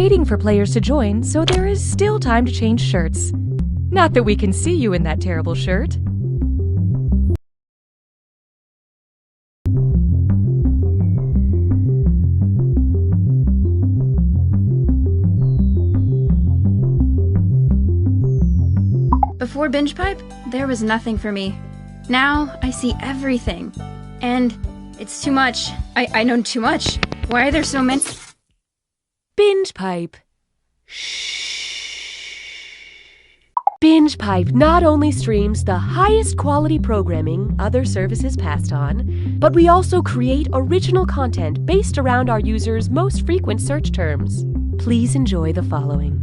waiting for players to join, so there is still time to change shirts. Not that we can see you in that terrible shirt. Before Binge Pipe, there was nothing for me. Now, I see everything. And it's too much. I know too much. Why are there so many? Binge Pipe. Binge Pipe not only streams the highest quality programming other services passed on, but we also create original content based around our users' most frequent search terms. Please enjoy the following.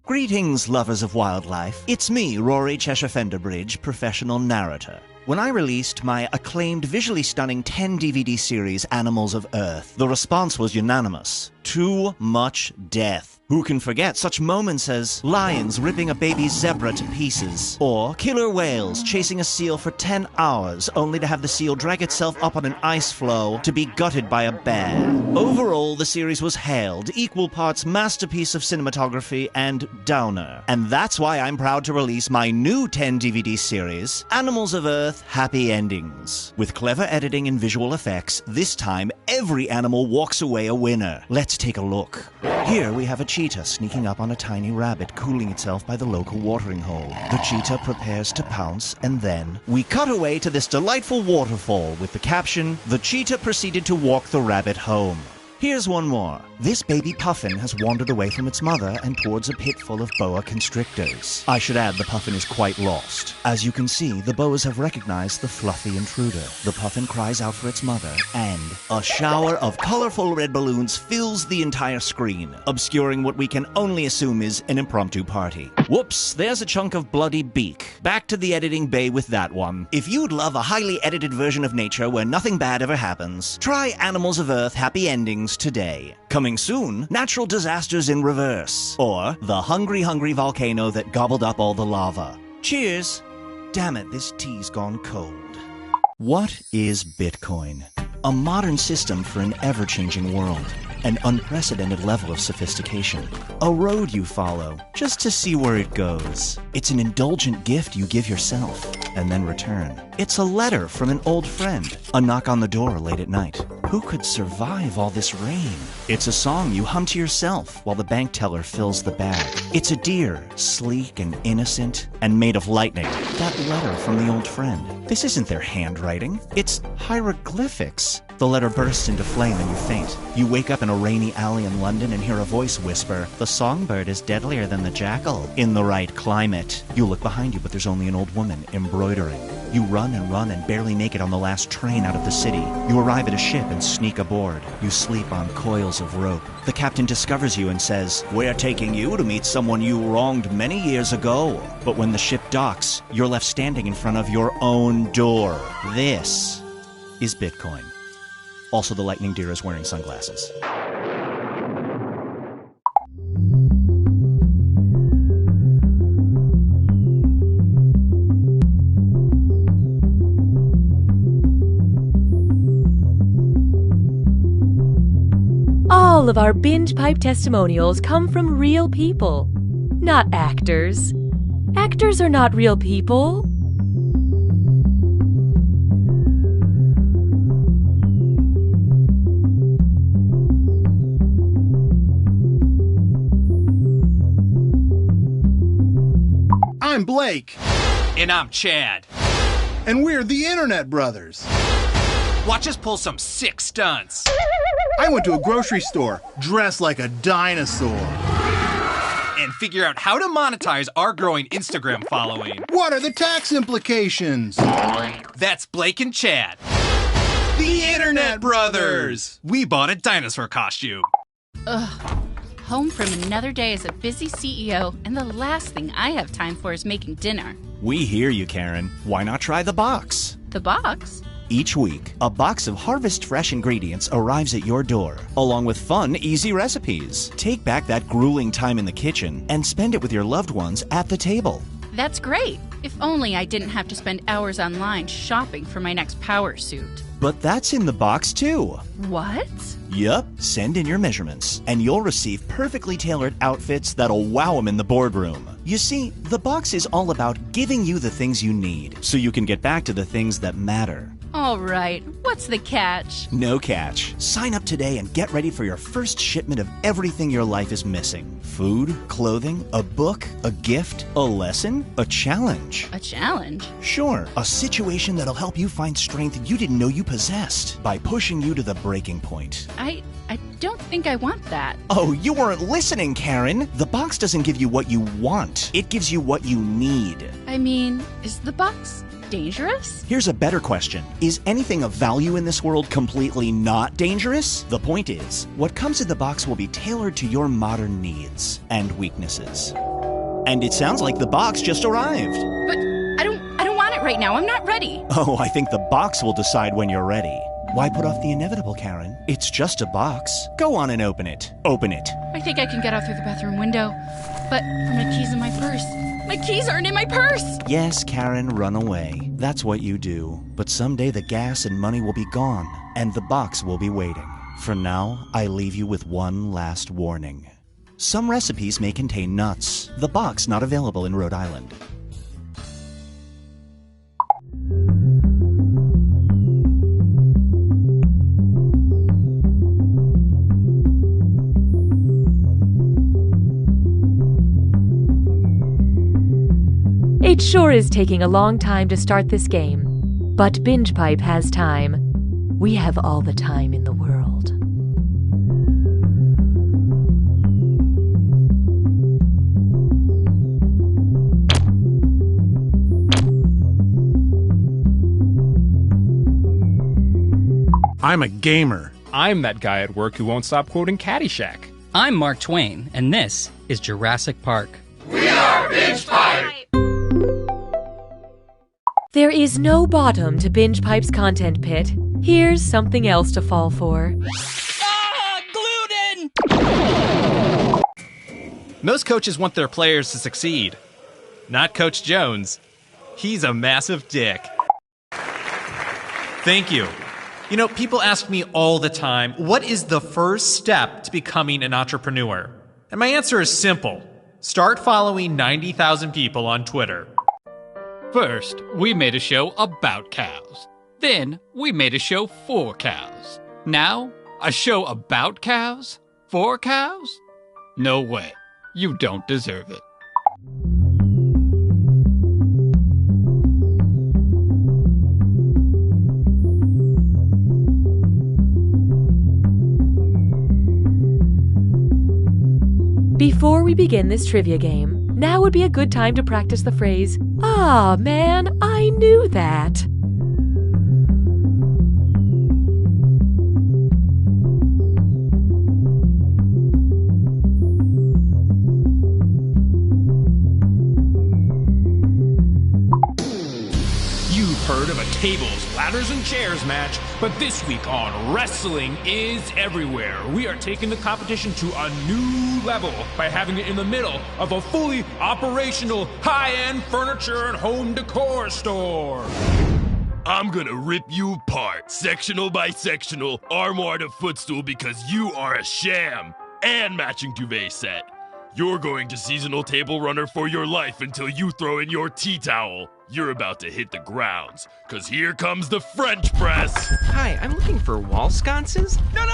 Greetings, lovers of wildlife. It's me, Rory Cheshire Fenderbridge, professional narrator. When I released my acclaimed, visually stunning 10-DVD series, Animals of Earth, the response was unanimous. Too much death. Who can forget such moments as lions ripping a baby zebra to pieces, or killer whales chasing a seal for 10 hours only to have the seal drag itself up on an ice floe to be gutted by a bear. Overall, the series was hailed equal parts masterpiece of cinematography and downer. And that's why I'm proud to release my new 10-DVD series, Animals of Earth Happy Endings. With clever editing and visual effects, this time every animal walks away a winner. Let's take a look. Here we have a cheetah sneaking up on a tiny rabbit cooling itself by the local watering hole. The cheetah prepares to pounce, and then we cut away to this delightful waterfall with the caption, "The cheetah proceeded to walk the rabbit home." Here's one more. This baby puffin has wandered away from its mother and towards a pit full of boa constrictors. I should add the puffin is quite lost. As you can see, the boas have recognized the fluffy intruder. The puffin cries out for its mother, and a shower of colorful red balloons fills the entire screen, obscuring what we can only assume is an impromptu party. Whoops, there's a chunk of bloody beak. Back to the editing bay with that one. If you'd love a highly edited version of nature where nothing bad ever happens, try Animals of Earth Happy Endings today. Coming soon, natural disasters in reverse, or the hungry volcano that gobbled up all the lava. Cheers! Damn it, this tea's gone cold. What is Bitcoin? A modern system for an ever-changing world. An unprecedented level of sophistication. A road you follow, just to see where it goes. It's an indulgent gift you give yourself, and then return. It's a letter from an old friend. A knock on the door late at night. Who could survive all this rain? It's a song you hum to yourself while the bank teller fills the bag. It's a deer, sleek and innocent, and made of lightning. That letter from the old friend. This isn't their handwriting. It's hieroglyphics. The letter bursts into flame and you faint. You wake up in a rainy alley in London and hear a voice whisper, "The songbird is deadlier than the jackal." In the right climate. You look behind you, but there's only an old woman embroidering. You run and barely make it on the last train out of the city. You arrive at a ship and sneak aboard. You sleep on coils of rope. The captain discovers you and says, "We're taking you to meet someone you wronged many years ago." But when the ship docks, you're left standing in front of your own door. This is Bitcoin. Also, the lightning deer is wearing sunglasses. All of our Binge Pipe testimonials come from real people, not actors. Actors are not real people. I'm Blake. And I'm Chad. And we're the Internet Brothers. Watch us pull some sick stunts. I went to a grocery store dressed like a dinosaur. And figure out how to monetize our growing Instagram following. What are the tax implications? That's Blake and Chad. The Internet Brothers! We bought a dinosaur costume. Ugh. Home from another day as a busy CEO, and the last thing I have time for is making dinner. We hear you, Karen. Why not try the box? The box? Each week, a box of Harvest Fresh ingredients arrives at your door, along with fun, easy recipes. Take back that grueling time in the kitchen and spend it with your loved ones at the table. That's great. If only I didn't have to spend hours online shopping for my next power suit. But that's in the box too. What? Yup, send in your measurements, and you'll receive perfectly tailored outfits that'll wow them in the boardroom. You see, the box is all about giving you the things you need, so you can get back to the things that matter. All right, what's the catch? No catch. Sign up today and get ready for your first shipment of everything your life is missing. Food, clothing, a book, a gift, a lesson, a challenge. A challenge? Sure, a situation that'll help you find strength you didn't know you possessed by pushing you to the breaking point. I don't think I want that. Oh, you weren't listening, Karen. The box doesn't give you what you want. It gives you what you need. I mean, is the box dangerous? Here's a better question. Is anything of value in this world completely not dangerous? The point is, what comes in the box will be tailored to your modern needs and weaknesses. And it sounds like the box just arrived. But I don't want it right now. I'm not ready. Oh, I think the box will decide when you're ready. Why put off the inevitable, Karen? It's just a box. Go on and open it. Open it. I think I can get out through the bathroom window. But for my keys in my purse. My keys aren't in my purse! Yes, Karen, run away. That's what you do. But someday the gas and money will be gone, and the box will be waiting. For now, I leave you with one last warning. Some recipes may contain nuts. The box not available in Rhode Island. It sure is taking a long time to start this game, but Binge Pipe has time. We have all the time in the world. I'm a gamer. I'm that guy at work who won't stop quoting Caddyshack. I'm Mark Twain, and this is Jurassic Park. We are Binge Pipe! There is no bottom to Binge Pipe's content pit. Here's something else to fall for. Gluten! Most coaches want their players to succeed. Not Coach Jones. He's a massive dick. Thank you. You know, people ask me all the time, what is the first step to becoming an entrepreneur? And my answer is simple. Start following 90,000 people on Twitter. First, we made a show about cows. Then, we made a show for cows. Now, a show about cows? For cows? No way. You don't deserve it. Before we begin this trivia game, now would be a good time to practice the phrase, "Ah, man, I knew that." You've heard of a tables, ladders, and chairs match, but this week on Wrestling is Everywhere, we are taking the competition to a new level by having it in the middle of a fully operational high-end furniture and home decor store. I'm gonna rip you apart, sectional by sectional, armoire to footstool, because you are a sham, and matching duvet set. You're going to seasonal table runner for your life until you throw in your tea towel. You're about to hit the grounds, cause here comes the French press. Hi, I'm looking for wall sconces. No!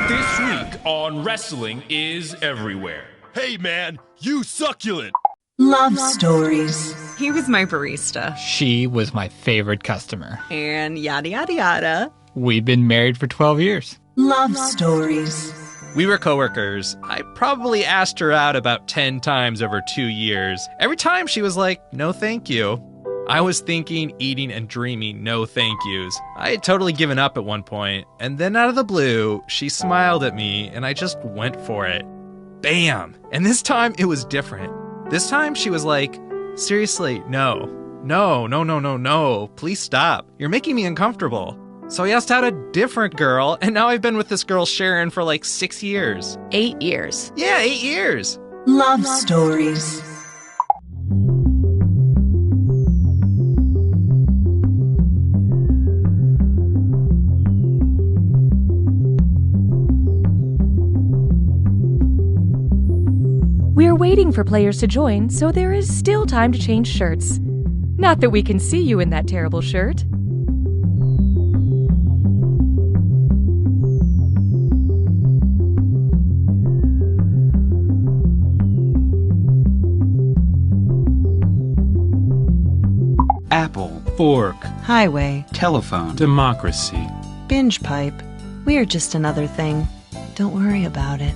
This week on Wrestling is Everywhere. Hey man, you succulent. Love stories. He was my barista. She was my favorite customer. And yada yada yada. We've been married for 12 years. Love stories. We were coworkers. I probably asked her out about 10 times over 2 years. Every time she was like, no thank you. I was thinking, eating, and dreaming no thank yous. I had totally given up at one point, and then out of the blue, she smiled at me, and I just went for it. Bam! And this time, it was different. This time, she was like, seriously, no. No. Please stop. You're making me uncomfortable. So I asked out a different girl, and now I've been with this girl, Sharon, for like 6 years. 8 years. Yeah, 8 years. Love stories. waiting for players to join, so there is still time to change shirts. Not that we can see you in that terrible shirt. Apple, fork, highway, telephone, democracy, binge pipe. We are just another thing. Don't worry about it.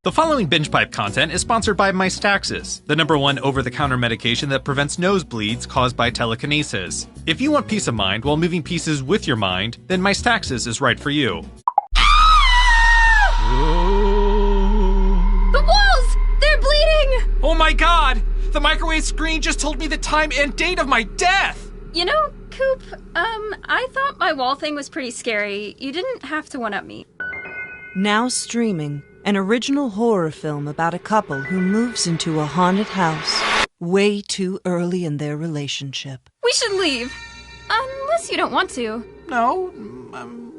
The following Binge Pipe content is sponsored by Mystaxis, the #1 over-the-counter medication that prevents nosebleeds caused by telekinesis. If you want peace of mind while moving pieces with your mind, then Mystaxis is right for you. The walls! They're bleeding! Oh my god! The microwave screen just told me the time and date of my death! You know, Coop, I thought my wall thing was pretty scary. You didn't have to one-up me. Now streaming, an original horror film about a couple who moves into a haunted house way too early in their relationship. We should leave. Unless you don't want to. No,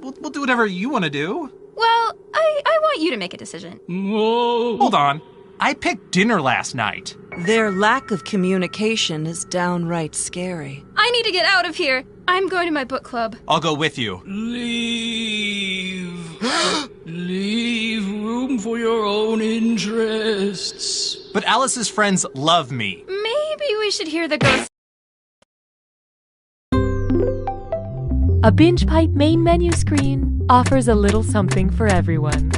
we'll do whatever you want to do. Well, I want you to make a decision. Whoa. Hold on. I picked dinner last night. Their lack of communication is downright scary. I need to get out of here. I'm going to my book club. I'll go with you. Leave. Leave room for your own interests. But Alice's friends love me. Maybe we should hear the ghost. A Binge Pipe main menu screen offers a little something for everyone.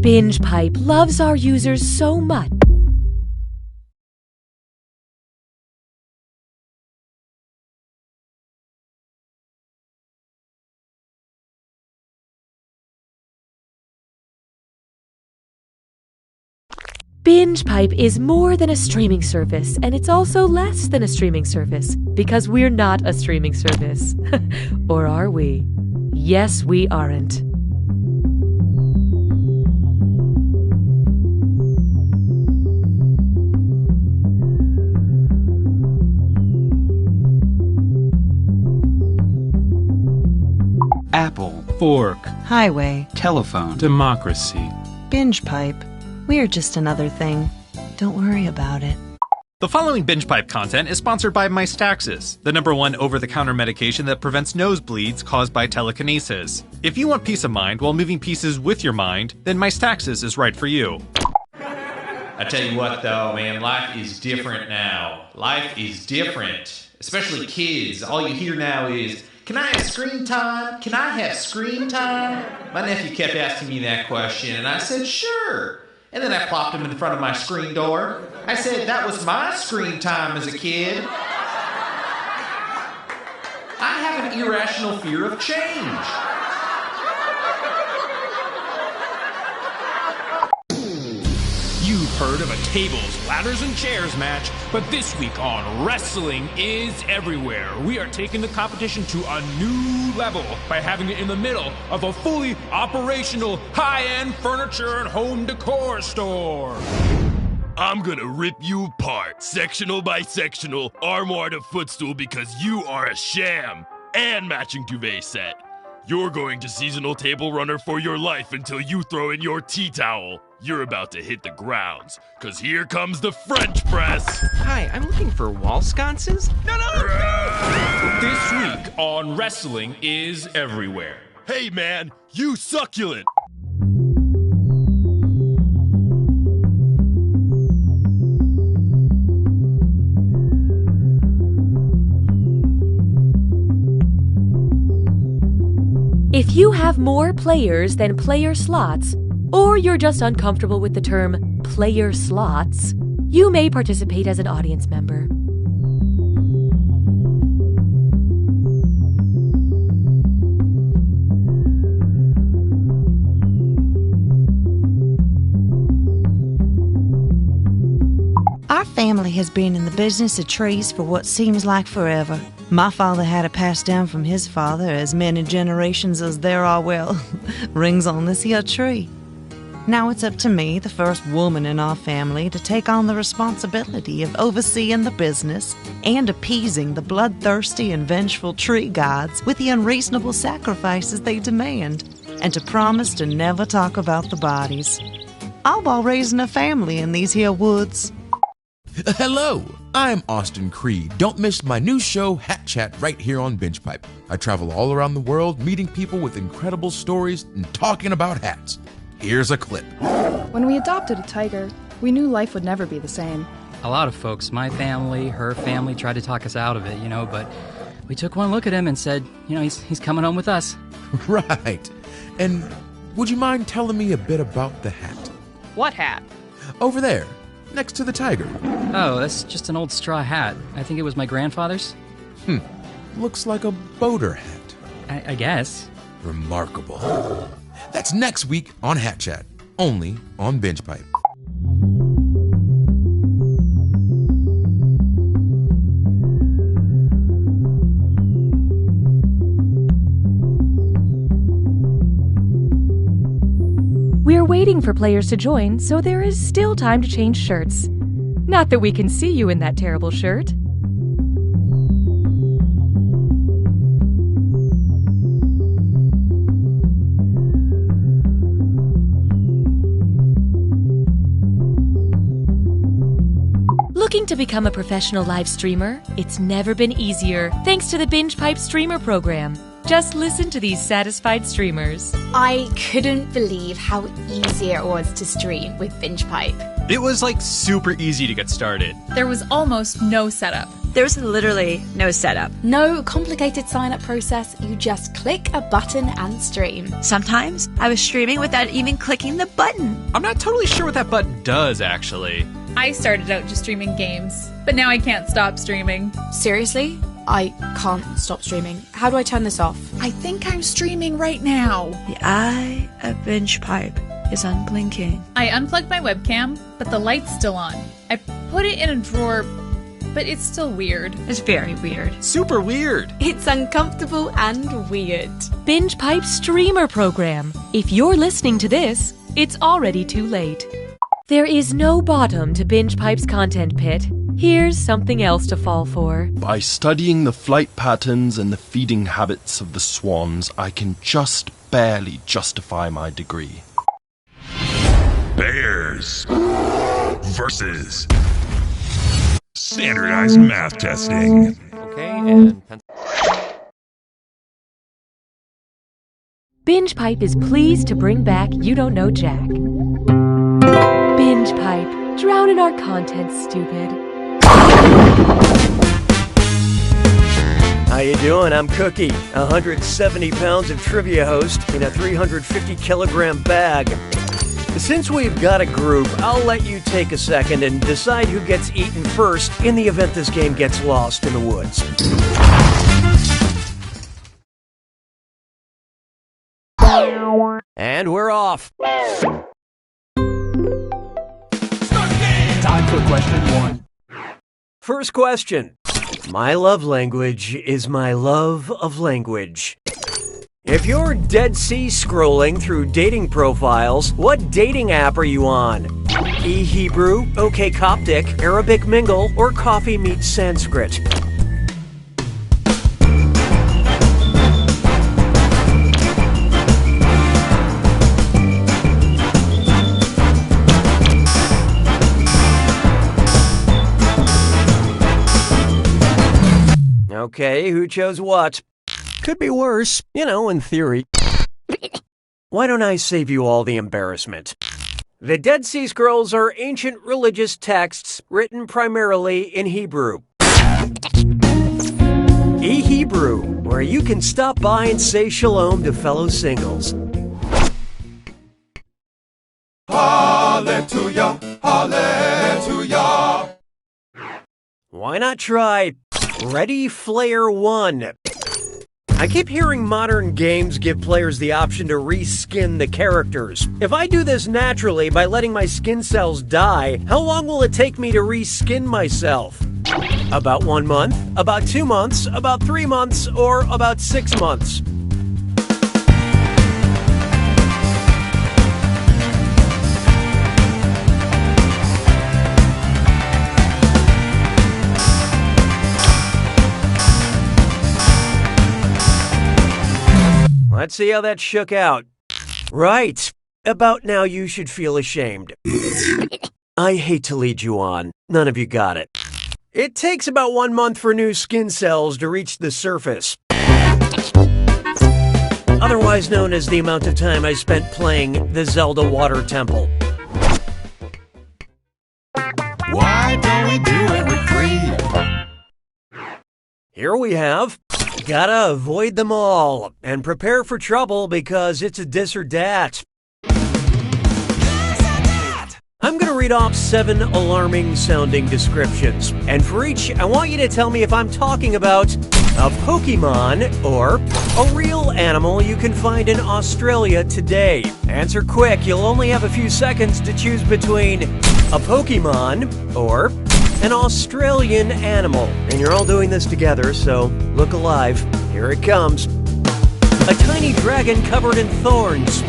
Binge Pipe loves our users so much. Binge Pipe is more than a streaming service, and it's also less than a streaming service, because we're not a streaming service. Or are we? Yes, we aren't. Apple. Fork. Highway. Telephone. Democracy. Binge Pipe. We're just another thing. Don't worry about it. The following Binge Pipe content is sponsored by Mystaxis, the #1 over-the-counter medication that prevents nosebleeds caused by telekinesis. If you want peace of mind while moving pieces with your mind, then Mystaxis is right for you. I tell you what, though, man, life is different now. Life is different. Especially kids. All you hear now is, can I have screen time? Can I have screen time? My nephew kept asking me that question, and I said, sure. And then I plopped him in front of my screen door. I said, that was my screen time as a kid. I have an irrational fear of change. You've heard of a tables, ladders, and chairs match, but this week on Wrestling is Everywhere, we are taking the competition to a new level by having it in the middle of a fully operational high-end furniture and home decor store. I'm gonna rip you apart, sectional by sectional, armoire to footstool, because you are a sham, and matching duvet set. You're going to seasonal table runner for your life until you throw in your tea towel. You're about to hit the grounds, cause here comes the French press. Hi, I'm looking for wall sconces. No! This week on Wrestling is Everywhere. Hey man, you succulent. If you have more players than player slots, or you're just uncomfortable with the term player slots, you may participate as an audience member. Our family has been in the business of trees for what seems like forever. My father had it passed down from his father as many generations as there are, well, rings on this here tree. Now it's up to me, the first woman in our family, to take on the responsibility of overseeing the business and appeasing the bloodthirsty and vengeful tree gods with the unreasonable sacrifices they demand, and to promise to never talk about the bodies. All while raising a family in these here woods. Hello, I'm Austin Creed. Don't miss my new show, Hat Chat, right here on Binge Pipe. I travel all around the world, meeting people with incredible stories and talking about hats. Here's a clip. When we adopted a tiger, we knew life would never be the same. A lot of folks, my family, her family, tried to talk us out of it, but we took one look at him and said, he's coming home with us. Right. And would you mind telling me a bit about the hat? What hat? Over there, next to the tiger. Oh, that's just an old straw hat. I think it was my grandfather's. Looks like a boater hat. I guess. Remarkable. That's next week on Hat Chat, only on Binge Pipe. We're waiting for players to join, so there is still time to change shirts. Not that we can see you in that terrible shirt. Looking to become a professional live streamer? It's never been easier thanks to the Binge Pipe streamer program. Just listen to these satisfied streamers. I couldn't believe how easy it was to stream with Binge Pipe. It was super easy to get started. There was almost no setup. There's literally no setup. No complicated sign-up process. You just click a button and stream. Sometimes I was streaming without even clicking the button. I'm not totally sure what that button does, actually. I started out just streaming games, but now I can't stop streaming. Seriously? I can't stop streaming. How do I turn this off? I think I'm streaming right now. The eye of Binge Pipe is unblinking. I unplugged my webcam, but the light's still on. I put it in a drawer, but it's still weird. It's very weird. Super weird. It's uncomfortable and weird. Binge Pipe streamer program. If you're listening to this, it's already too late. There is no bottom to Binge Pipe's content pit. Here's something else to fall for. By studying the flight patterns and the feeding habits of the swans, I can just barely justify my degree. Bears versus standardized math testing. Okay, and Binge Pipe is pleased to bring back You Don't Know Jack. Binge Pipe, drown in our content, stupid. How you doing? I'm Cookie, 170 pounds of trivia host in a 350-kilogram bag. Since we've got a group, I'll let you take a second and decide who gets eaten first in the event this game gets lost in the woods. And we're off. Time for question 1. First question. My love language is my love of language. If you're Dead Sea scrolling through dating profiles, what dating app are you on? eHebrew, OkCoptic, Arabic Mingle, or Coffee Meets Sanskrit? Okay, who chose what? Could be worse, in theory. Why don't I save you all the embarrassment? The Dead Sea Scrolls are ancient religious texts written primarily in Hebrew. eHebrew, where you can stop by and say shalom to fellow singles. Hallelujah, hallelujah. Why not try Ready Player One? I keep hearing modern games give players the option to reskin the characters. If I do this naturally by letting my skin cells die, how long will it take me to reskin myself? About 1 month? About 2 months? About 3 months? Or about 6 months? Let's see how that shook out. Right. About now you should feel ashamed. I hate to lead you on. None of you got it. It takes about 1 month for new skin cells to reach the surface. Otherwise known as the amount of time I spent playing the Zelda Water Temple. Why don't we do it with free? Here we have. Gotta avoid them all and prepare for trouble because it's a dis or dat. I'm gonna read off 7 alarming sounding descriptions, and for each, I want you to tell me if I'm talking about a Pokemon or a real animal you can find in Australia today. Answer quick, you'll only have a few seconds to choose between a Pokemon or an Australian animal. And you're all doing this together, so look alive. Here it comes. A tiny dragon covered in thorns.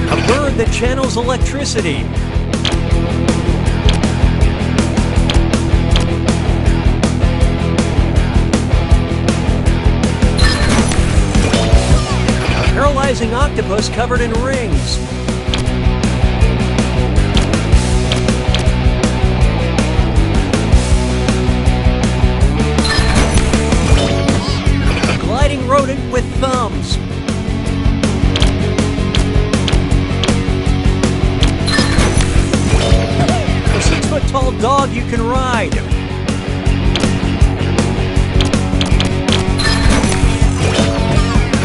A bird that channels electricity. Paralyzing octopus covered in rings. A gliding rodent with thumbs. 8-foot-tall dog you can ride.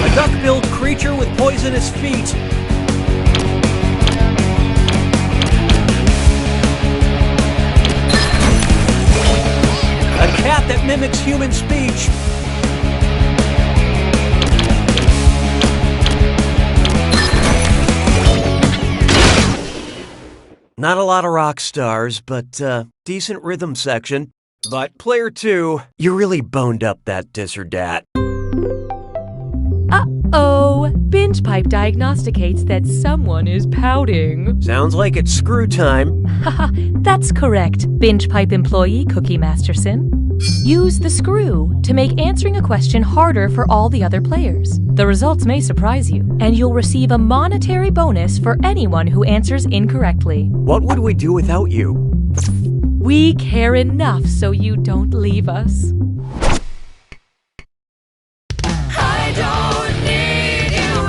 A duck-billed creature with poisonous feet. A cat that mimics human speech. Not a lot of rock stars, but decent rhythm section. But player 2, you really boned up that dis or dat. Uh-oh, Binge Pipe diagnosticates that someone is pouting. Sounds like it's screw time. Haha, that's correct, Binge Pipe employee Cookie Masterson. Use the screw to make answering a question harder for all the other players. The results may surprise you, and you'll receive a monetary bonus for anyone who answers incorrectly. What would we do without you? We care enough so you don't leave us. I don't need you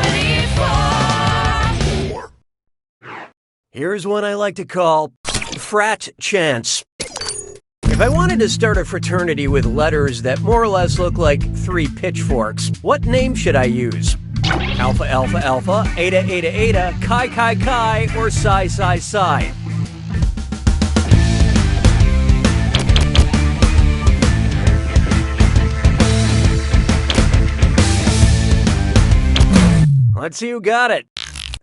anymore. Here's one I like to call Frat Chance. If I wanted to start a fraternity with letters that more or less look like 3 pitchforks, what name should I use? Alpha Alpha Alpha, Eta Eta Eta, Chi Chi Chi, or Psi Psi Psi? Let's see who got it.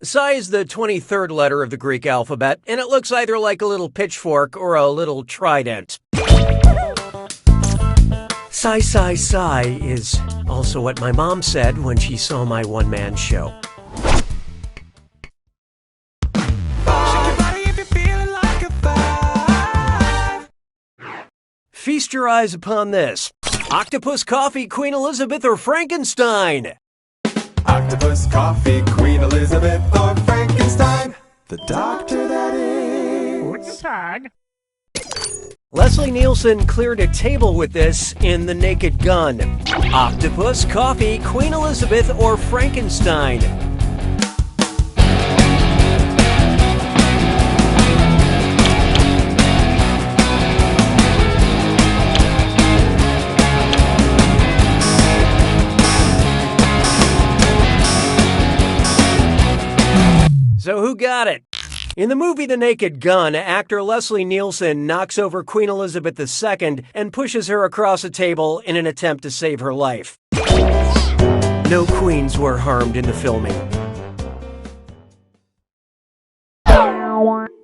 Psi is the 23rd letter of the Greek alphabet, and it looks either like a little pitchfork or a little trident. Psi Psi Psi is also what my mom said when she saw my one-man show. Feast your eyes upon this. Octopus, coffee, Queen Elizabeth, or Frankenstein? Octopus, coffee, Queen Elizabeth, or Frankenstein. The doctor that is. Leslie Nielsen cleared a table with this in The Naked Gun. Octopus, coffee, Queen Elizabeth, or Frankenstein? So who got it? In the movie The Naked Gun, actor Leslie Nielsen knocks over Queen Elizabeth II and pushes her across a table in an attempt to save her life. No queens were harmed in the filming.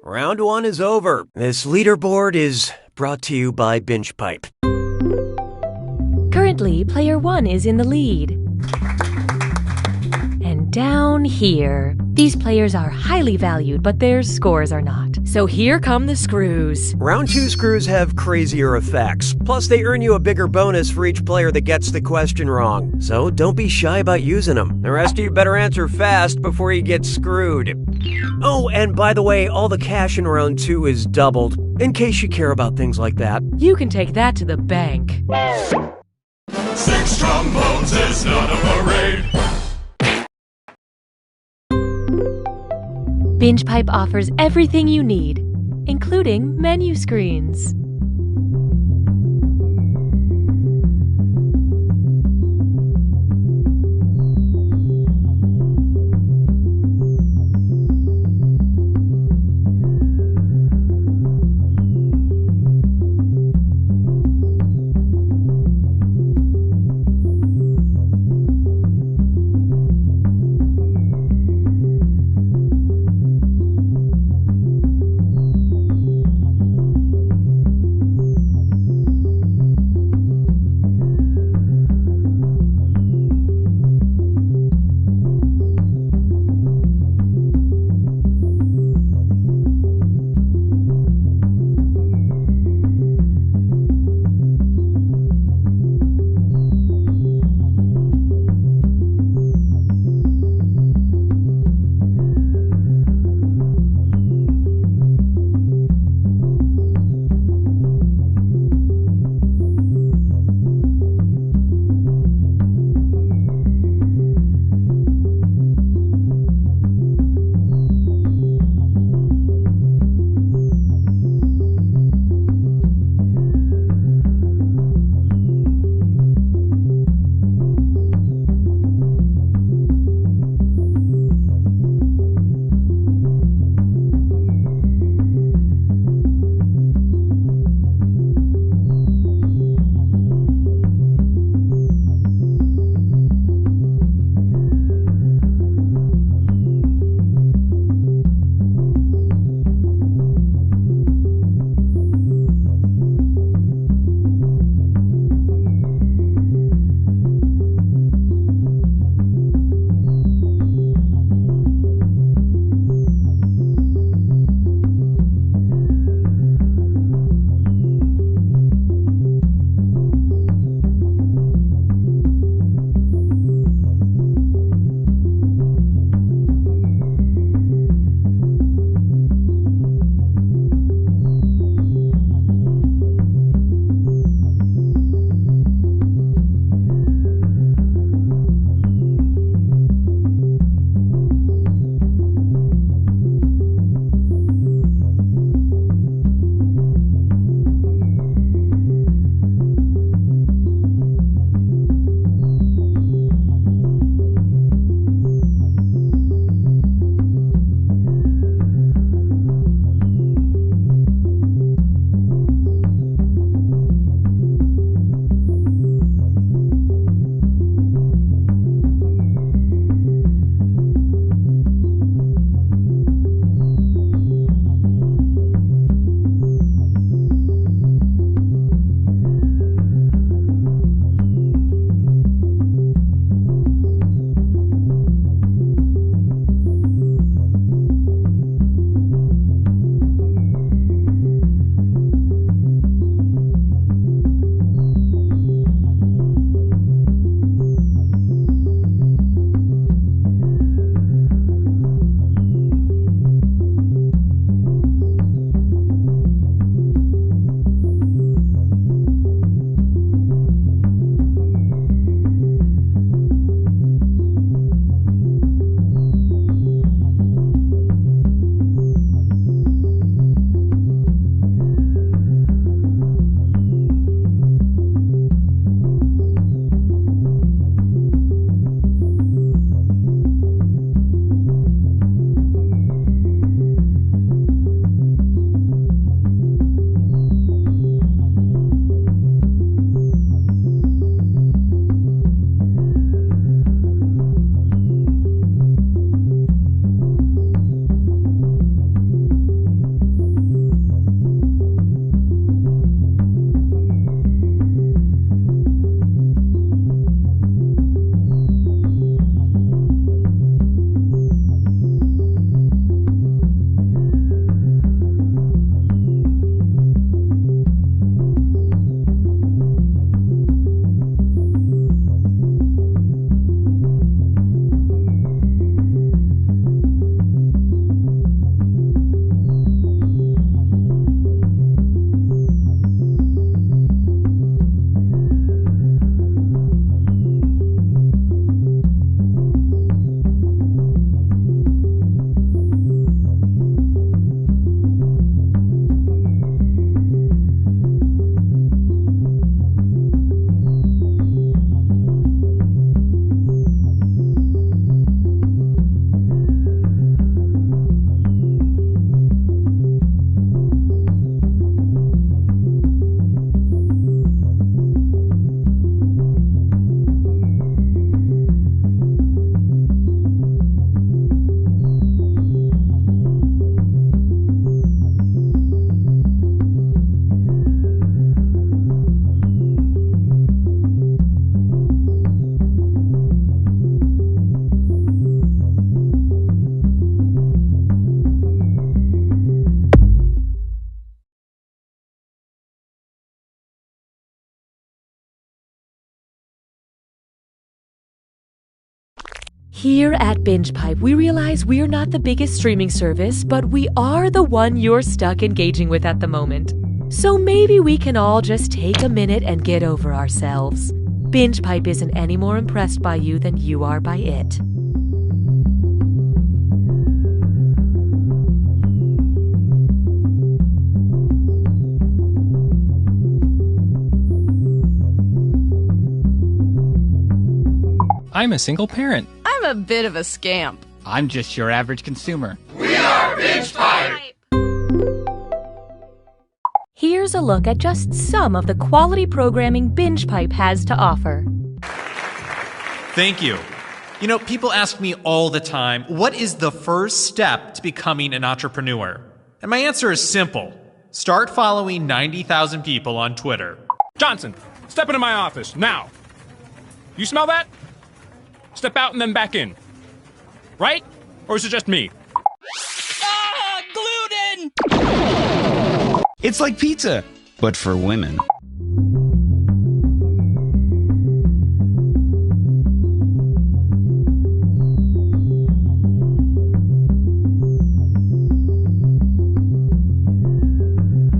Round 1 is over. This leaderboard is brought to you by Binge Pipe. Currently, player 1 is in the lead. And down here, these players are highly valued, but their scores are not. So here come the screws. Round 2 screws have crazier effects. Plus, they earn you a bigger bonus for each player that gets the question wrong. So don't be shy about using them. The rest of you better answer fast before you get screwed. Oh, and by the way, all the cash in round 2 is doubled, in case you care about things like that. You can take that to the bank. 6 trombones is not a parade. Binge Pipe offers everything you need, including menu screens. Here at Binge Pipe, we realize we're not the biggest streaming service, but we are the one you're stuck engaging with at the moment. So maybe we can all just take a minute and get over ourselves. Binge Pipe isn't any more impressed by you than you are by it. I'm a single parent. I'm a bit of a scamp. I'm just your average consumer. We are Binge Pipe! Here's a look at just some of the quality programming Binge Pipe has to offer. Thank you. You know, people ask me all the time, what is the first step to becoming an entrepreneur? And my answer is simple. Start following 90,000 people on Twitter. Johnson, step into my office, now. You smell that? Step out and then back in. Right? Or is it just me? Ah, gluten! It's like pizza, but for women.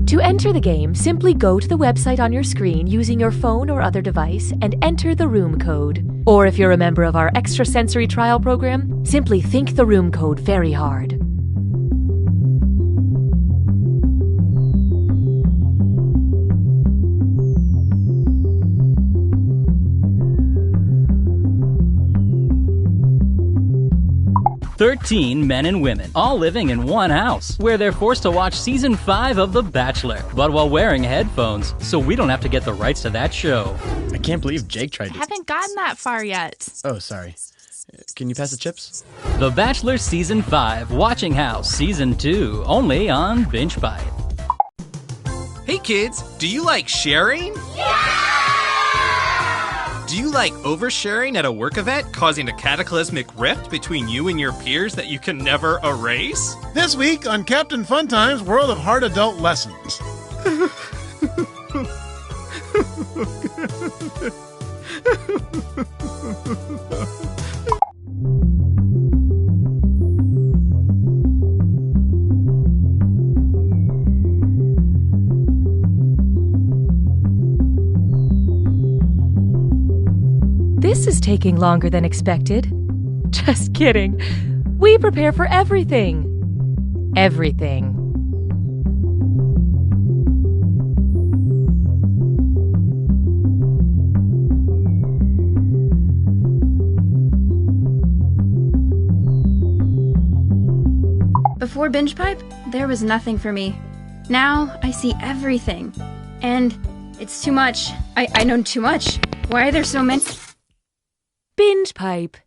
To enter the game, simply go to the website on your screen using your phone or other device and enter the room code. Or if you're a member of our extrasensory trial program, simply think the room code very hard. "13 men and women, all living in one house, where they're forced to watch season 5 of The Bachelor, but while wearing headphones, so we don't have to get the rights to that show." I can't believe Jake tried to... Haven't gotten that far yet. Oh, sorry. Can you pass the chips? The Bachelor Season 5, Watching House Season 2, only on Binge Pipe. Hey kids, do you like sharing? Yeah! Do you like oversharing at a work event, causing a cataclysmic rift between you and your peers that you can never erase? This week on Captain Funtime's World of Hard Adult Lessons. This is taking longer than expected. Just kidding. We prepare for everything. Everything. Before Binge Pipe, there was nothing for me. Now I see everything. And it's too much. I know too much. Why are there so many? Binge Pipe.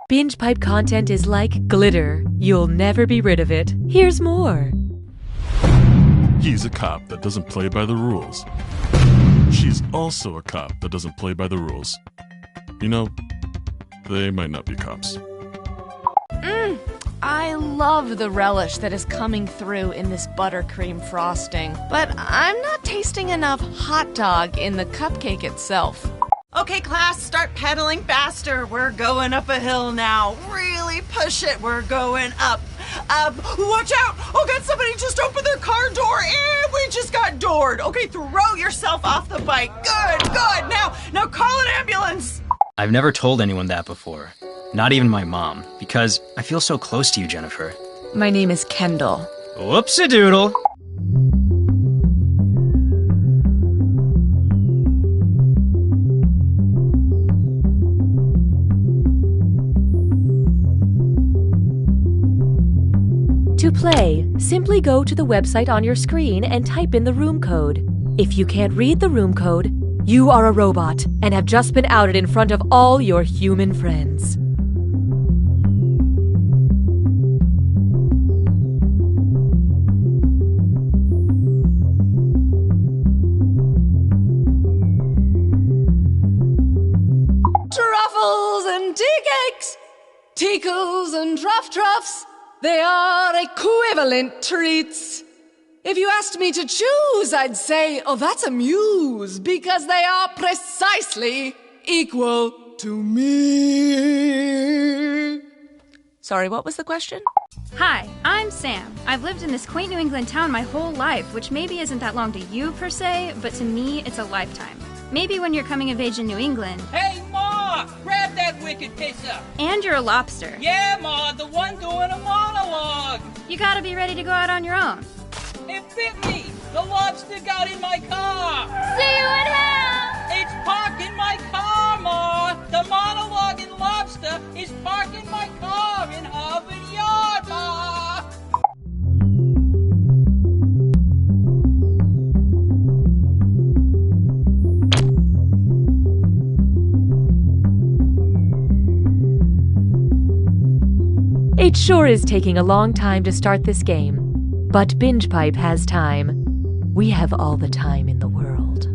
Binge Pipe content is like glitter. You'll never be rid of it. Here's more. He's a cop that doesn't play by the rules. She's also a cop that doesn't play by the rules. You know, they might not be cops. I love the relish that is coming through in this buttercream frosting, but I'm not tasting enough hot dog in the cupcake itself. Okay, class, start pedaling faster. We're going up a hill now. Really push it. We're going up. Watch out! Oh God, somebody just opened their car door and we just got doored. Okay, throw yourself off the bike. Good. Now call an ambulance. I've never told anyone that before. Not even my mom, because I feel so close to you, Jennifer. My name is Kendall. Whoopsie-doodle. To play, simply go to the website on your screen and type in the room code. If you can't read the room code, you are a robot and have just been outed in front of all your human friends. Truffles and tea cakes, tickles and truffs, they are equivalent treats. If you asked me to choose, I'd say, oh, that's a muse, because they are precisely equal to me. Sorry, what was the question? Hi, I'm Sam. I've lived in this quaint New England town my whole life, which maybe isn't that long to you per se, but to me, it's a lifetime. Maybe when you're coming of age in New England. Hey, Ma! Grab that wicked pizza! And you're a lobster. Yeah, Ma, the one doing a monologue! You gotta be ready to go out on your own. It bit me! The lobster got in my car! See you in hell! It's parked in my car, Ma! The monologue in lobster is parked in my car in Harvard Yard, Ma! It sure is taking a long time to start this game, but Binge Pipe has time. We have all the time in the world.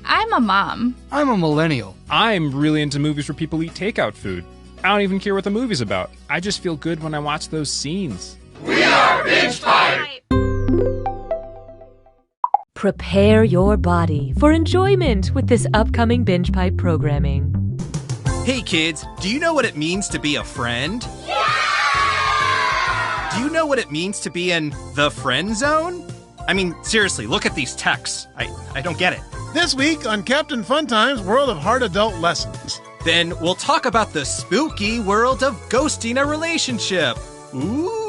I'm a mom. I'm a millennial. I'm really into movies where people eat takeout food. I don't even care what the movie's about. I just feel good when I watch those scenes. We are Binge Pipe! Prepare your body for enjoyment with this upcoming Binge Pipe programming. Hey kids, do you know what it means to be a friend? Yeah! Do you know what it means to be in the friend zone? I mean, seriously, look at these texts. I don't get it. This week on Captain Funtime's World of Hard Adult Lessons. Then we'll talk about the spooky world of ghosting a relationship. Ooh.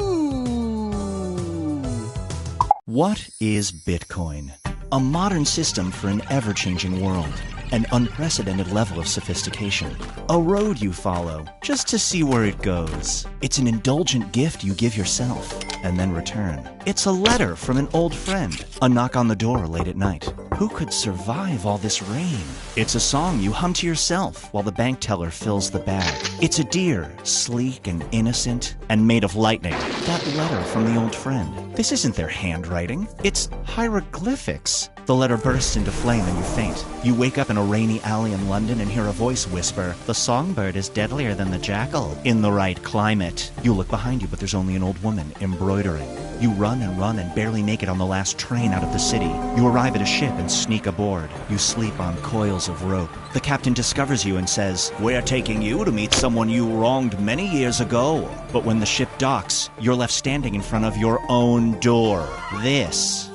What is Bitcoin? A modern system for an ever-changing world. An unprecedented level of sophistication. A road you follow, just to see where it goes. It's an indulgent gift you give yourself, and then return. It's a letter from an old friend. A knock on the door late at night. Who could survive all this rain? It's a song you hum to yourself while the bank teller fills the bag. It's a deer, sleek and innocent, and made of lightning. That letter from the old friend. This isn't their handwriting. It's hieroglyphics. The letter bursts into flame and you faint. You wake up in a rainy alley in London and hear a voice whisper, "The songbird is deadlier than the jackal." In the right climate. You look behind you, but there's only an old woman embroidering. You run and barely make it on the last train out of the city. You arrive at a ship and sneak aboard. You sleep on coils of rope. The captain discovers you and says, "We're taking you to meet someone you wronged many years ago." But when the ship docks, you're left standing in front of your own door. This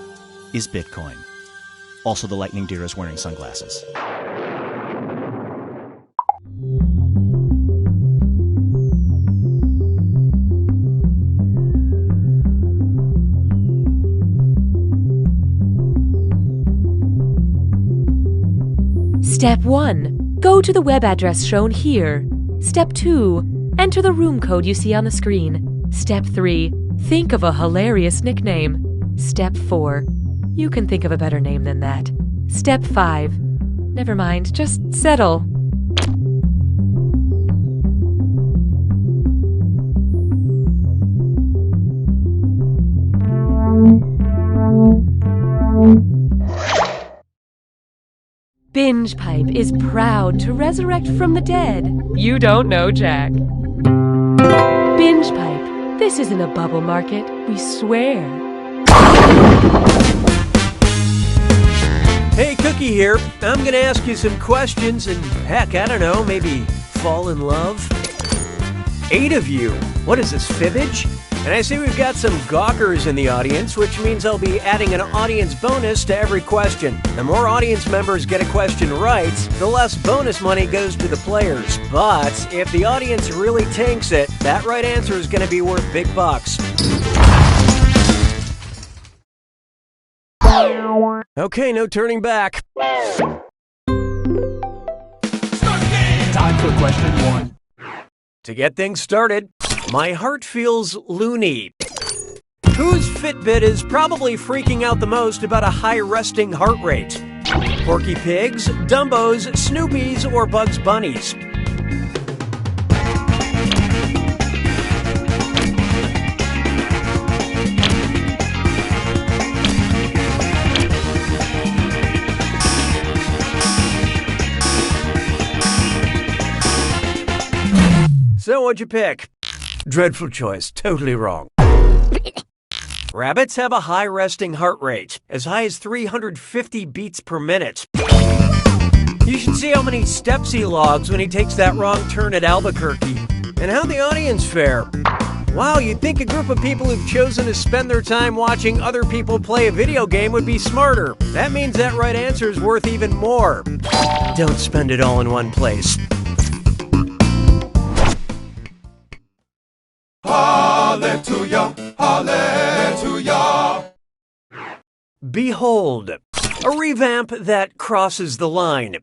is Bitcoin. Also, the lightning deer is wearing sunglasses. Step 1. Go to the web address shown here. Step 2. Enter the room code you see on the screen. Step 3. Think of a hilarious nickname. Step 4. You can think of a better name than that. Step 5. Never mind, just settle. Binge Pipe is proud to resurrect from the dead. You don't know, Jack. Binge Pipe. This isn't a bubble market, we swear. Hey, Cookie here. I'm going to ask you some questions and, heck, I don't know, maybe fall in love? 8 of you. What is this, fibbage? And I see we've got some gawkers in the audience, which means I'll be adding an audience bonus to every question. The more audience members get a question right, the less bonus money goes to the players. But if the audience really tanks it, that right answer is going to be worth big bucks. Okay, no turning back. Time for question 1. To get things started, my heart feels loony. Whose Fitbit is probably freaking out the most about a high resting heart rate? Porky Pigs, Dumbos, Snoopies, or Bugs Bunnies? So what'd you pick? Dreadful choice. Totally wrong. Rabbits have a high resting heart rate, as high as 350 beats per minute. You should see how many steps he logs when he takes that wrong turn at Albuquerque. And how the audience fare. Wow, you'd think a group of people who've chosen to spend their time watching other people play a video game would be smarter. That means that right answer is worth even more. Don't spend it all in one place. Hallelujah, hallelujah. Behold, a revamp that crosses the line.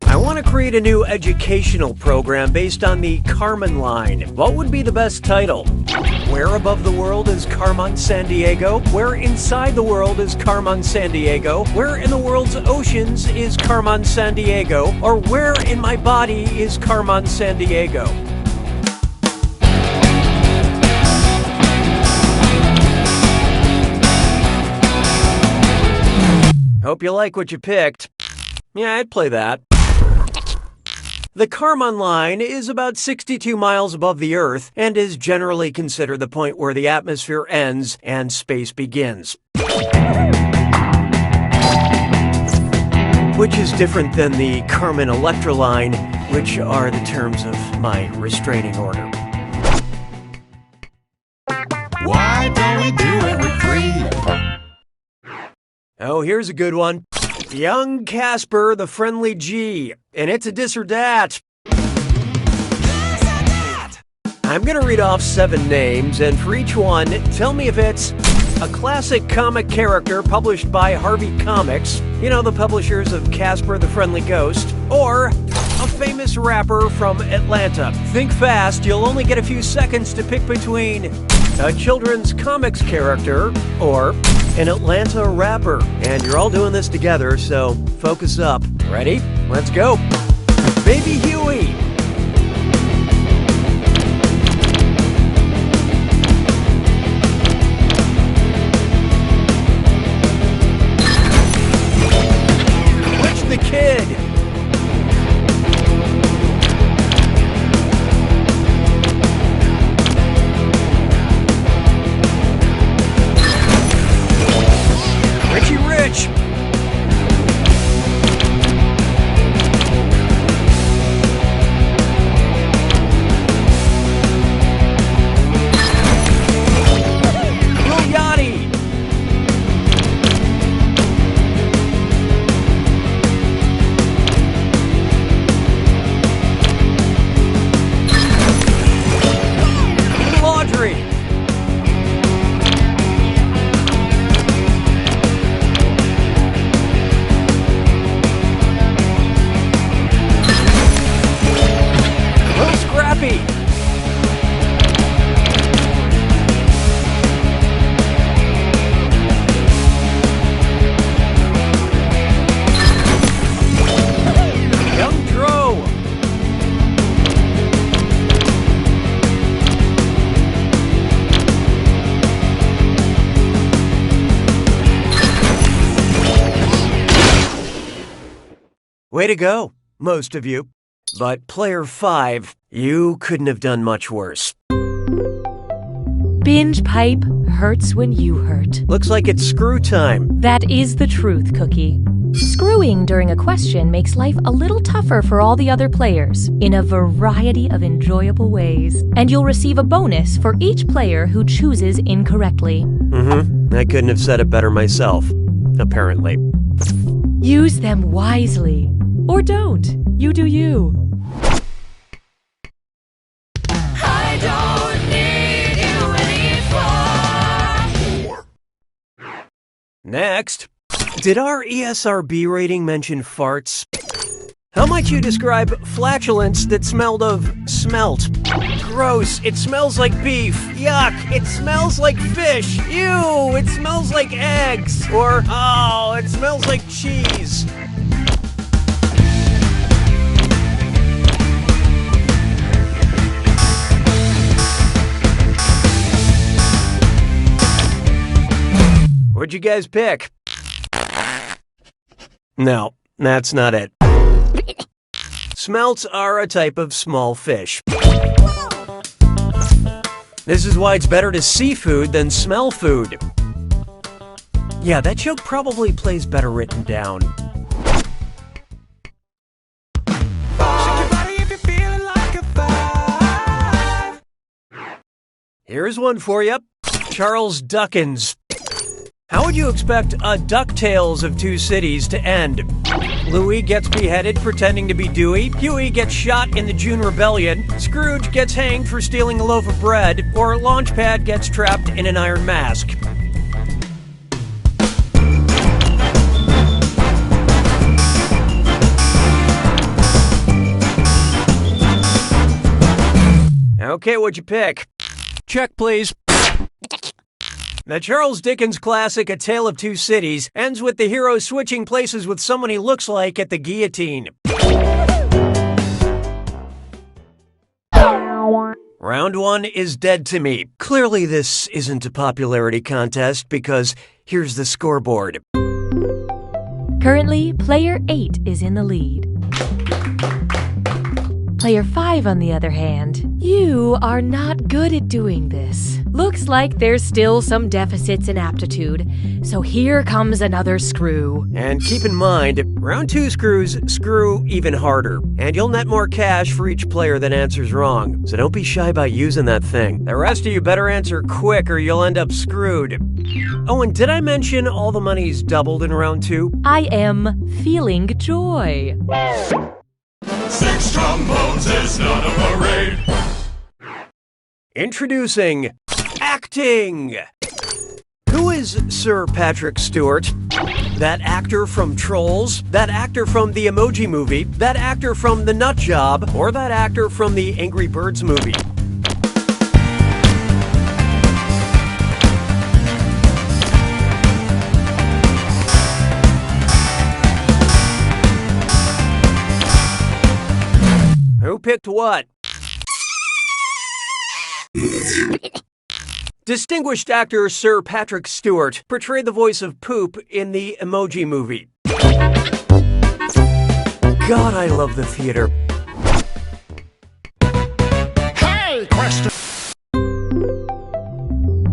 I want to create a new educational program based on the Carmen line. What would be the best title? Where above the world is Carmen Sandiego? Where inside the world is Carmen Sandiego? Where in the world's oceans is Carmen Sandiego? Or where in my body is Carmen Sandiego? Hope you like what you picked. Yeah, I'd play that. The Carmen line is about 62 miles above the Earth and is generally considered the point where the atmosphere ends and space begins. Which is different than the Carmen Electra line, which are the terms of my restraining order. Why don't we do it with 3? Oh, here's a good one. Young Casper the Friendly G, and it's a dis or dat. I'm going to read off 7 names, and for each one, tell me if it's a classic comic character published by Harvey Comics, you know, the publishers of Casper the Friendly Ghost, or a famous rapper from Atlanta. Think fast, you'll only get a few seconds to pick between a children's comics character or an Atlanta rapper. And you're all doing this together, so focus up. Ready? Let's go. Baby Huey. Rich the Kid. Richie Rich. Lil Yachty. Lil Audrey. Lil Scrappy. Young Dro. Way to go, most of you. But player 5, you couldn't have done much worse. Binge pipe hurts when you hurt. Looks like it's screw time. That is the truth, Cookie. Screwing during a question makes life a little tougher for all the other players in a variety of enjoyable ways. And you'll receive a bonus for each player who chooses incorrectly. I couldn't have said it better myself, apparently. Use them wisely. Or don't. You do you. I don't need you anymore. Next, did our ESRB rating mention farts? How might you describe flatulence that smelled of smelt? Gross, it smells like beef. Yuck, it smells like fish. Ew, it smells like eggs. Or, oh, it smells like cheese. What'd you guys pick? No, that's not it. Smelts are a type of small fish. This is why it's better to see food than smell food. Yeah, that joke probably plays better written down. Here's one for you. Charles Duckins. How would you expect a DuckTales of Two Cities to end? Louie gets beheaded pretending to be Dewey, Huey gets shot in the June Rebellion, Scrooge gets hanged for stealing a loaf of bread, or Launchpad gets trapped in an iron mask. Okay, what'd you pick? Check, please. The Charles Dickens classic A Tale of Two Cities ends with the hero switching places with someone he looks like at the guillotine. Round 1 is dead to me. Clearly this isn't a popularity contest because here's the scoreboard. Currently, player 8 is in the lead. Player 5, on the other hand, you are not good at doing this. Looks like there's still some deficits in aptitude, so here comes another screw. And keep in mind, round 2 screws screw even harder, and you'll net more cash for each player that answers wrong, so don't be shy about using that thing. The rest of you better answer quick or you'll end up screwed. Oh, and did I mention all the money's doubled in round 2? I am feeling joy. 6 trombones is not a parade. Introducing acting. Who is Sir Patrick Stewart? That actor from Trolls? That actor from the Emoji Movie? That actor from The Nut Job? Or that actor from the Angry Birds movie? Who picked what? Distinguished actor Sir Patrick Stewart portrayed the voice of Poop in the Emoji Movie. God, I love the theater. Hey, question!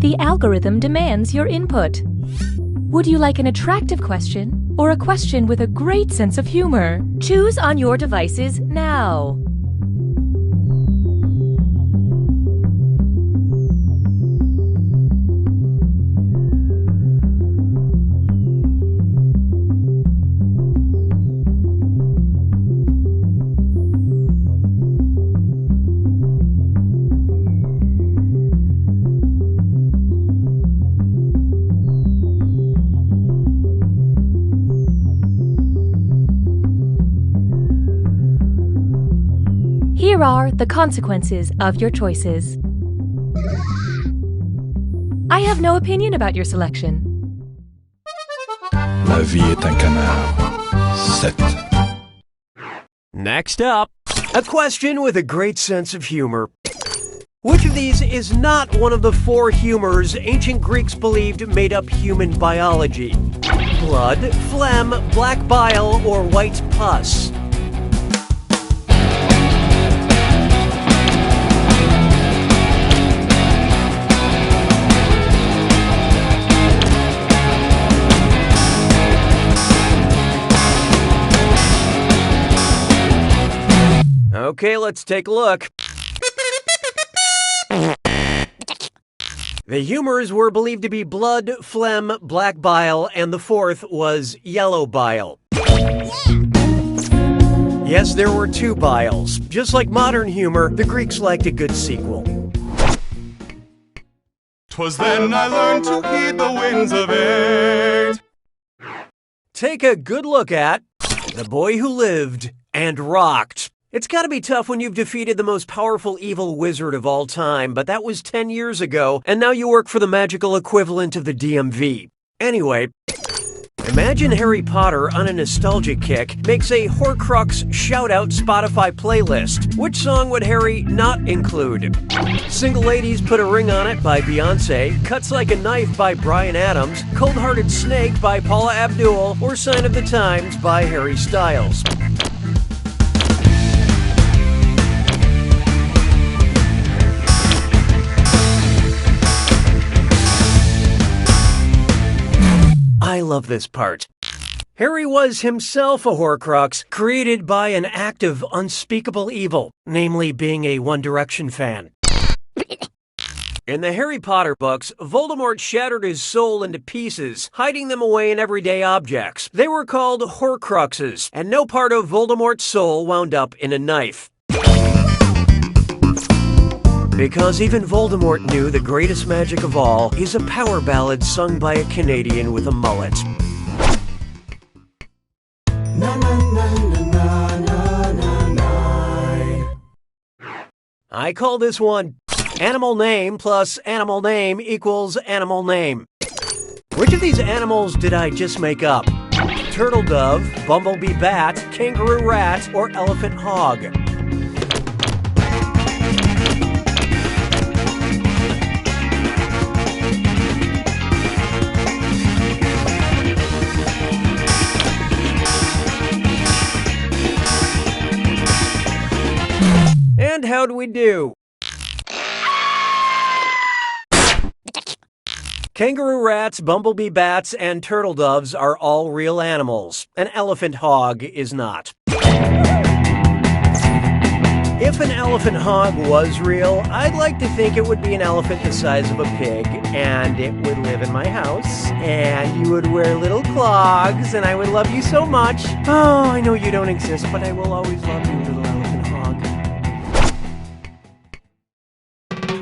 The algorithm demands your input. Would you like an attractive question or a question with a great sense of humor? Choose on your devices now. Here are the consequences of your choices. I have no opinion about your selection. La vie est un canard. 7. Next up, a question with a great sense of humor. Which of these is not one of the 4 humors ancient Greeks believed made up human biology? Blood, phlegm, black bile, or white pus? Okay, let's take a look. The humors were believed to be blood, phlegm, black bile, and the 4th was yellow bile. Yes, there were 2 biles. Just like modern humor, the Greeks liked a good sequel. 'Twas then I learned to heed the winds of 8. Take a good look at The Boy Who Lived and Rocked. It's gotta be tough when you've defeated the most powerful evil wizard of all time, but that was 10 years ago, and now you work for the magical equivalent of the DMV. Anyway, imagine Harry Potter on a nostalgia kick makes a Horcrux shout-out Spotify playlist. Which song would Harry not include? Single Ladies Put a Ring on It by Beyonce, Cuts Like a Knife by Bryan Adams, Cold Hearted Snake by Paula Abdul, or Sign of the Times by Harry Styles. love this part. Harry was himself a Horcrux, created by an act of unspeakable evil, namely being a One Direction fan. In the Harry Potter books, Voldemort shattered his soul into pieces, hiding them away in everyday objects. They were called Horcruxes, and no part of Voldemort's soul wound up in a knife. Because even Voldemort knew the greatest magic of all is a power ballad sung by a Canadian with a mullet. Na, na, na, na, na, na, na. I call this one animal name plus animal name equals animal name. Which of these animals did I just make up? Turtle dove, bumblebee bat, kangaroo rat, or elephant hog? And how do we do? Kangaroo rats, bumblebee bats, and turtle doves are all real animals. An elephant hog is not. If an elephant hog was real, I'd like to think it would be an elephant the size of a pig, and it would live in my house, and you would wear little clogs, and I would love you so much. Oh, I know you don't exist, but I will always love you, little elephant hog.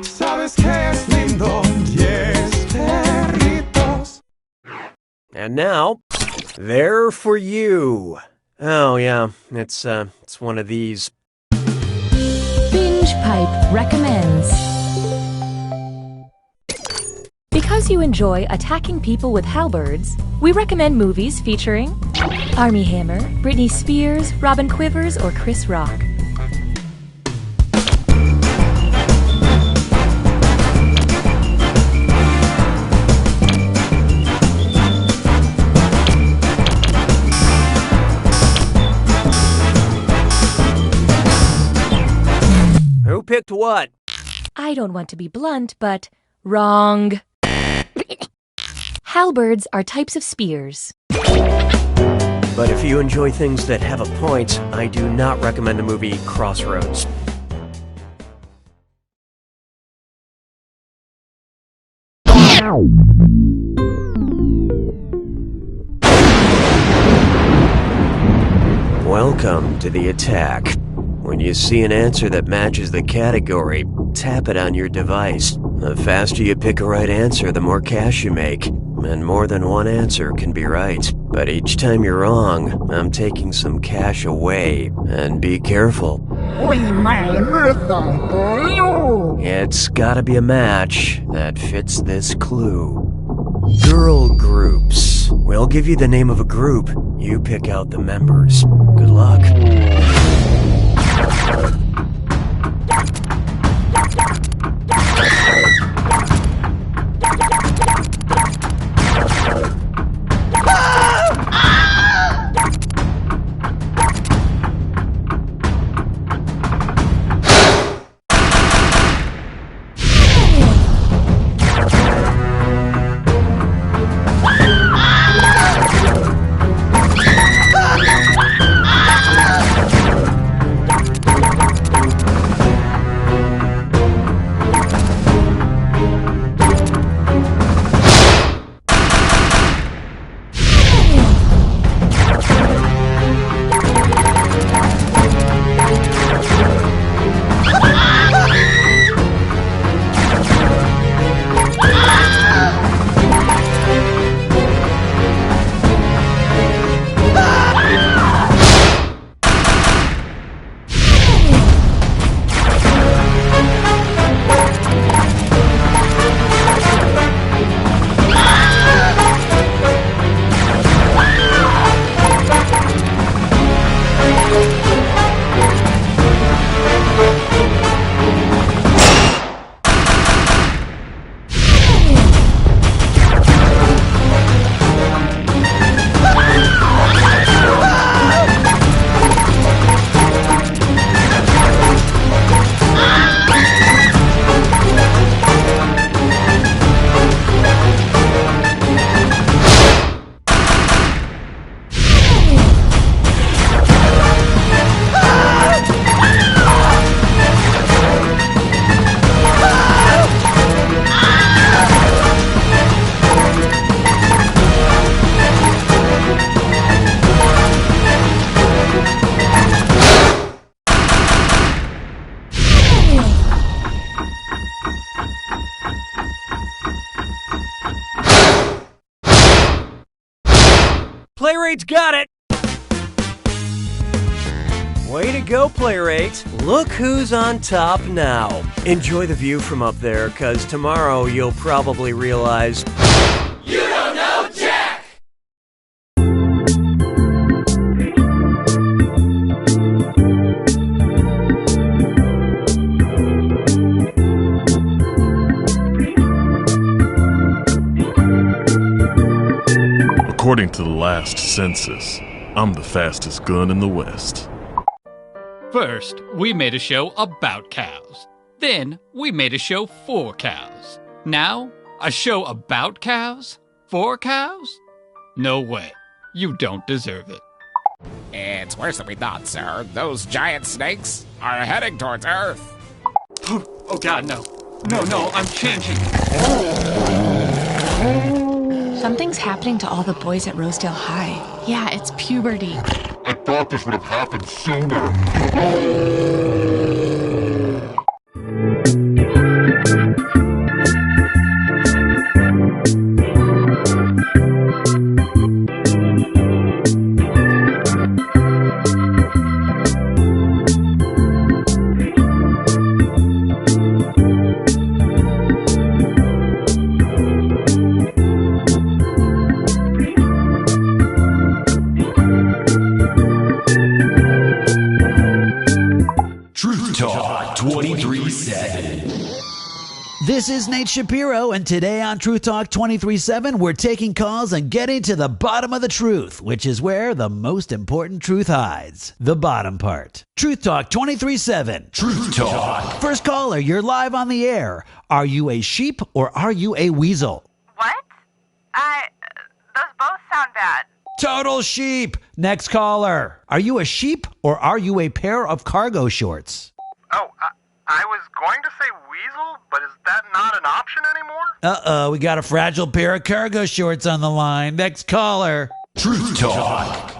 Sabes que es lindo, yes, perritos. And now, they're for you. Oh yeah, it's one of these. Binge Pipe recommends. Because you enjoy attacking people with halberds, we recommend movies featuring Armie Hammer, Britney Spears, Robin Quivers, or Chris Rock. Who picked what? I don't want to be blunt, but wrong. Halberds are types of spears. But if you enjoy things that have a point, I do not recommend the movie Crossroads. Welcome to the attack. When you see an answer that matches the category, tap it on your device. The faster you pick a right answer, the more cash you make. And more than one answer can be right. But each time you're wrong, I'm taking some cash away. And be careful. It's gotta be a match that fits this clue. Girl groups. We'll give you the name of a group. You pick out the members. Good luck. Playwright's got it! Way to go, Playwright. Look who's on top now. Enjoy the view from up there, cause tomorrow you'll probably realize You don't know Jack! According to the last census, I'm the fastest gun in the West. First, we made a show about cows. Then, we made a show for cows. Now, a show about cows? For cows? No way. You don't deserve it. It's worse than we thought, sir. Those giant snakes are heading towards Earth. Oh God, no. No, I'm changing. Something's happening to all the boys at Rosedale High. Yeah, it's puberty. I thought this would have happened sooner. Talk 23/7. This is Nate Shapiro, and today on Truth Talk 23/7, we're taking calls and getting to the bottom of the truth, which is where the most important truth hides. The bottom part. Truth Talk 23/7. Truth Talk. First caller, you're live on the air. Are you a sheep or are you a weasel? What? Those both sound bad. Total sheep. Next caller. Are you a sheep or are you a pair of cargo shorts? Oh, I was going to say weasel, but is that not an option anymore? Uh-oh, we got a fragile pair of cargo shorts on the line. Next caller. Truth Talk.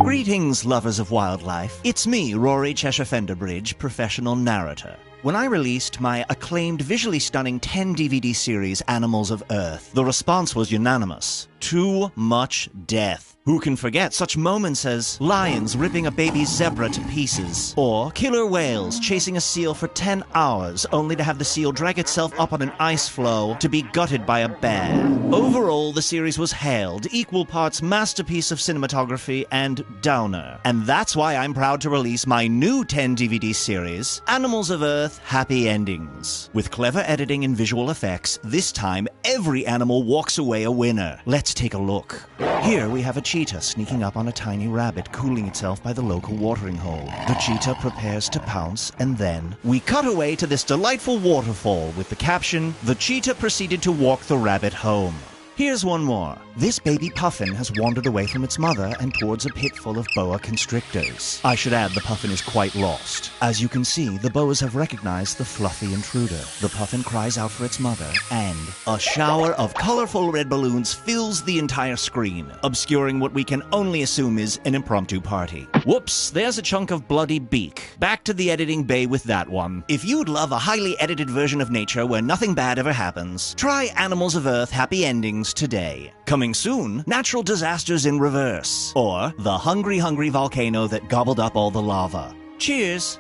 Greetings, lovers of wildlife. It's me, Rory Cheshire Fenderbridge, professional narrator. When I released my acclaimed, visually stunning 10-DVD series, Animals of Earth, the response was unanimous. Too much death. Who can forget such moments as lions ripping a baby zebra to pieces, or killer whales chasing a seal for 10 hours only to have the seal drag itself up on an ice floe to be gutted by a bear. Overall, the series was hailed equal parts masterpiece of cinematography and downer. And that's why I'm proud to release my new 10-DVD series, Animals of Earth Happy Endings. With clever editing and visual effects, this time every animal walks away a winner. Let's take a look. Here we have a cheetah sneaking up on a tiny rabbit cooling itself by the local watering hole. The cheetah prepares to pounce, and then we cut away to this delightful waterfall with the caption, "The cheetah proceeded to walk the rabbit home." Here's one more. This baby puffin has wandered away from its mother and towards a pit full of boa constrictors. I should add the puffin is quite lost. As you can see, the boas have recognized the fluffy intruder. The puffin cries out for its mother, and a shower of colorful red balloons fills the entire screen, obscuring what we can only assume is an impromptu party. Whoops, there's a chunk of bloody beak. Back to the editing bay with that one. If you'd love a highly edited version of nature where nothing bad ever happens, try Animals of Earth Happy Endings today. Coming soon, natural disasters in reverse, or the hungry volcano that gobbled up all the lava. Cheers!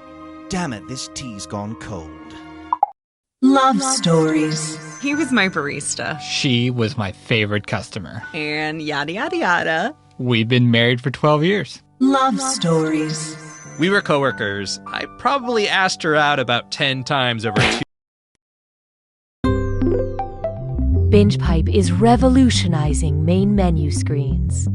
Damn it, this tea's gone cold. Love stories. He was my barista. She was my favorite customer. And yada yada yada. We've been married for 12 years. Love stories. We were coworkers. I probably asked her out about 10 times over 2. BingePipe is revolutionizing main menu screens.